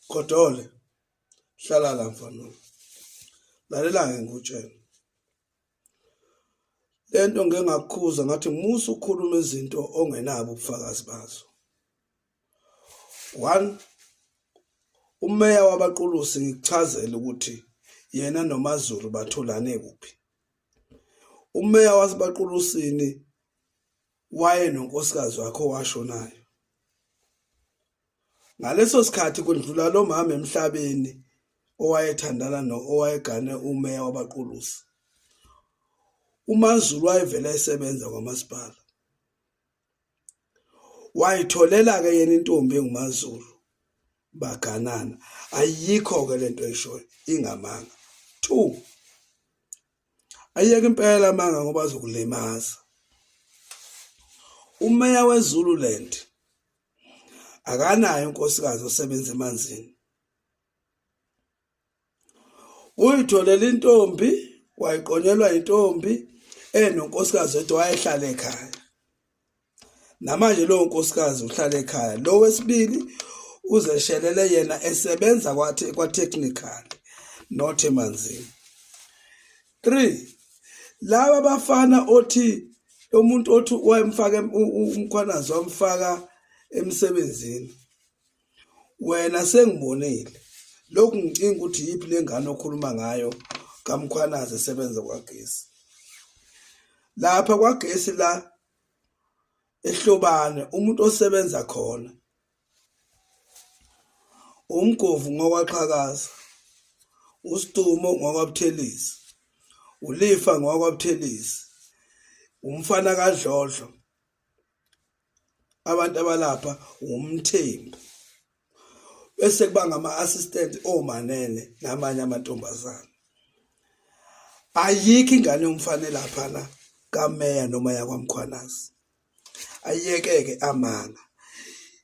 Kodole, hlala la mfana. Lalela ngikutshela. Lento ngeke ngakukhuza ngathi musu ukhuluma izinto ongenabo ubufakazi bazo. 1, umeya wabaqulusi ngikuchazela ukuthi yena noMaZulu batholane kuphi. Umeya wasebaqulusini waye nonkosikazi wakhe owashonayo. Ngaleso sikhathi kundlula lo mama emhlabeni owayethandana owayegane umeya wabaqulusi. uMaZulu wayevela esebenza kwamasipala. Wayitholela ke yena intombi enguMaZulu baganana. Ayikho ke lento eshoyo ingamanga. 2, ayeke impela amanga ngoba azokulimaza. Umeya weZululand akanayo unkosikazi osebenza emanzini. Uyitholela intombi, wayiqonyelwa intombi enonkosikazi wedwa wayehlala ekhaya. Namanje lo nkosikazi uhlala ekhaya. Lo wesibili uzeshelele yena esebenza kwa-technical not emanzini. 3, laba bafana othi umuntu othi wayemfaka umkhwanazi wamfaka emsebenzini. Wena sengibonile. Lokhu ngicinga ukuthi yipi lengane okhuluma ngayo kaMkhwanazi esebenza kwagesi. Lapha kwagesi la ehlobane umuntu osebenza khona. Umgovu ngokwaXhakaza, uStumo ngokwaButhelezi, uLifa ngokwaButhelezi, umfana kaDlodlo. Abantu abalapha umthembu. Bese kuba ngama-assistant omanene namanye amantombazana. Ayikho ingane yomfana lapha la kameya noma yakwaMkhwanazi. Ayekeke amanga.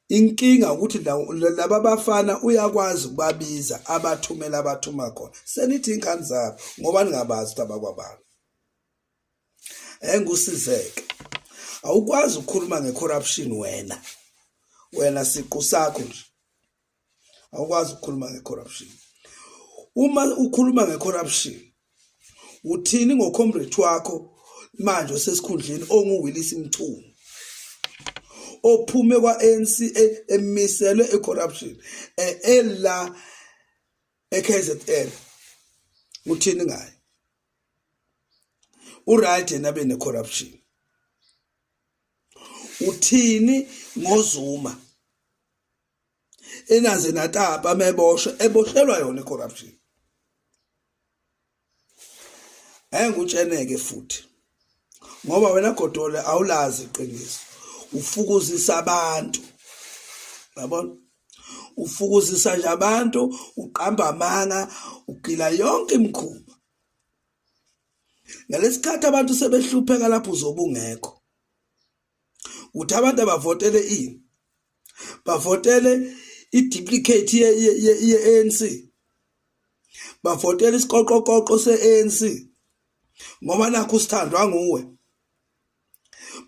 Inkinga ukuthi laba bafana uyakwazi ukubabiza abathumela abathuma khona. Senithi ingane zabo ngoba ningabazi ukuthi abakwabani. Engusizeke. Awukwazi ukukhuluma ngecorruption wena. Wena siqu sakho nje. Awukwazi ukukhuluma ngecorruption. Uma ukhuluma ngecorruption, uthini ngocomrade wakho manje osesikhundleni onguWillis Mchunu? Ophume kwa-ANC emiselwe ecorruption ela eKZN. Uthini ngaye? Uright yena bene corruption. Uthini ngoZuma? Enaze natapa eboshelwa yona icorruption. Engikutsheneke futhi. Ngoba wena Godole awulazi iqiniso. Ufukuzisa abantu. Yabona? Ufukuzisa nje abantu, uqamba amanga, ugila yonke imikhuba. Ngalesikhathi abantu sebehlupheka lapho uzobe ungekho. Uthi abantu abavotele ini? Bavotele i-duplicate ye-ANC. Bavotele isiqoqoqoqo se-ANC. Ngoba nakho usithandwa nguwe.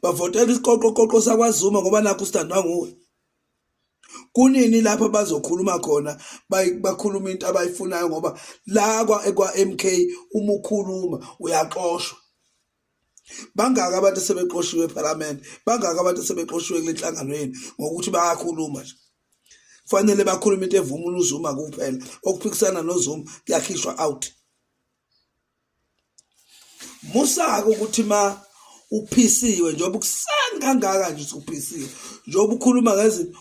Bavotele isiqoqoqoqo sakwaZuma ngoba nakho usithandwa nguwe. Kunini lapha bazokhuluma khona bakhuluma into abayifunayo ngoba la kwa-MK uma ukhuluma uyaxoshwa. Bangaka abantu sebeqoshiwe eParliament, bangaka abantu sebeqoshiwe kule nhlanganweni ngokuthi bayakhuluma nje. Kufanele bakhuluma into evuma uZuma kuphela, okuphikisana noZuma kuyakhishwa out. Musaka ukuthi ma uphisiwe njengoba kusani kangaka nje uphisiwe. Njengoba ukhuluma ngezinto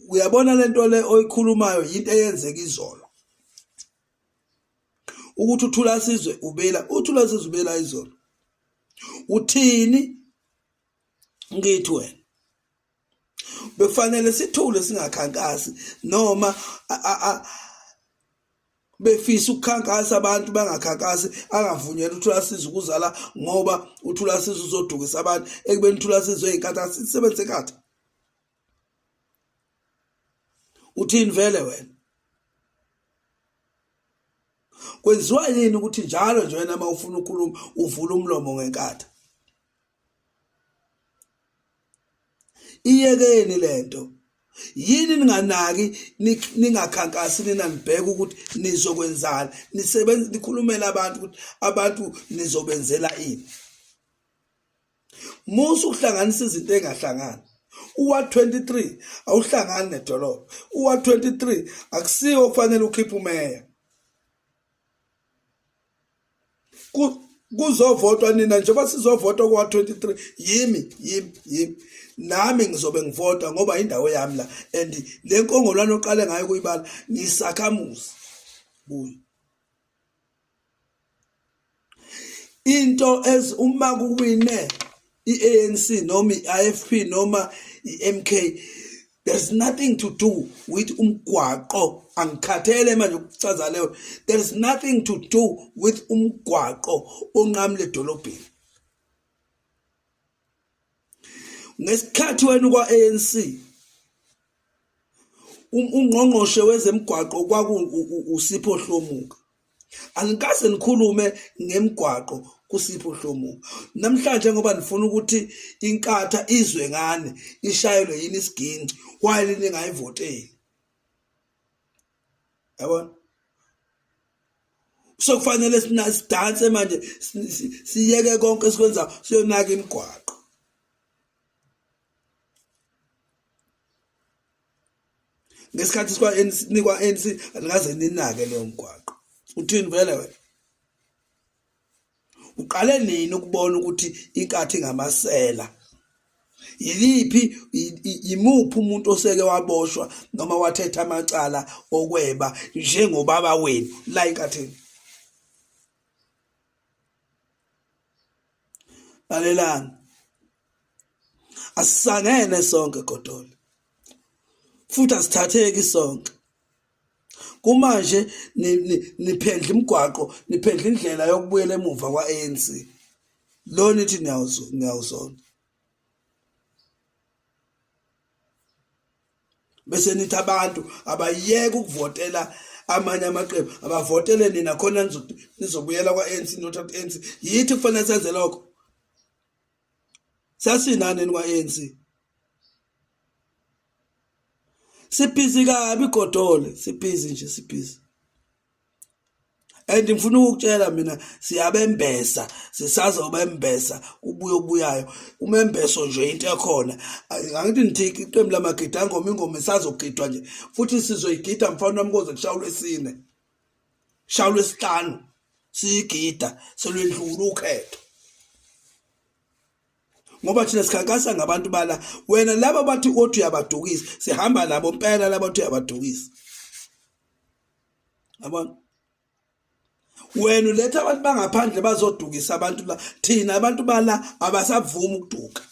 uyabona lento le oyikhulumayo into eyenzeka izolo. Ukuthi uthula sizwe ubela izolo. Uthini ngithi wena? Bekufanele sithule singakhankasi noma befisa ukukhankasa abantu bangakhankasi angavunyelwa uthula sizwe ukuzala ngoba uthula sizwe uzodukisa abantu ekubeni uthula sizwe ezinkatha sisebenze enkatha. Uthini vele wena? kwenziwa yini ukuthi njalo nje wena uma ufuna ukukhuluma uvula umlomo ngenkatha? Iyekeni lento. Yini ninganaki ningakhankasi ninanibheka ukuthi nizokwenzana, nisebenza nikhulumela abantu ukuthi abantu nizobenzela ini. Musu uhlanganisa izinto engahlangani. Uwa-23 awuhlangani nedolobha. Uwa-23 akusiwo kufanele ukhiphe umeya. Kuzovotwa nina njengoba sizovotwa kuwa-23 yimi nami ngizobe ngivota ngoba indawo yami la, and le nkongolwane oqale ngayo kuyibala ngisakhamuzi buyo. Into uma kuwine i-ANC noma i-IFP noma i-MK, there's nothing to do with umgwaqo. Angikhathele manje ukuchaza leyo. There's nothing to do with umgwaqo onqamle edolobheni. Ngesikhathi wena kwa-ANC ungqongqoshe wezemgwaqo usipho Hlomuka. Angikaze nikhulume ngemgwaqo kuSipho Hlomuka. Namhlanje ngoba nifuna ukuthi inkatha izwe ngane ishayelwe yini isiginci while ningayivoteli. Yabona? So kufanele sidanse manje siyeke konke esikwenza siyonaka imigwaqo. Ngesikhathi sikwa-ANC anikaze ninake leyo mgwaqo. Uthini vele wena? Uqale nini ukubona ukuthi inkatha ingamasela? Yiliphi imuphi umuntu oseke waboshwa noma wathetha amacala okweba njengobaba wenu la enkatheni? Lalelani, asisangene sonke Godole, futhi asithatheki sonke. Kumanje niphendla imigwaqo, niphendla indlela yokubuyela emuva kwa-ANC. Lo nithi niyawuzona. Bese nithi abantu abayeke ukuvotela amanye amaqembu, abavotele nina khona nizobuyela kwa-ANC nothatha ANC. Yithi kufanele senze lokho? Sasinani kwa-ANC? Sibhizi kabi Godole, sibhizi nje sibhizi. And ngifuna ukutshela mina siyabembesa, sisazobembesa ubuyayo. Umembeso nje into ekhona. Angithi nithi iqembu lamagida ingoma isazogidwa nje. Futhi sizoyigida mfana wami koze kushawulwe 4. Shawulwe 5. Siyigida selwendlula ukhetho. Ngoba thina sikhankasa ngabantu bala, wena laba bathi othi uyabadukisa, sihamba labo impela laba bathi uyabadukisa. Yabona? Wena uletha abantu bangaphandle bazodukisa abantu la, thina abantu bala abasavuma ukuduka.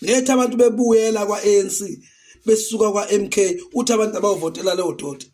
Letha abantu bebuyela kwa-ANC besuka kwa-MK uthi abantu abavotela leyo doti.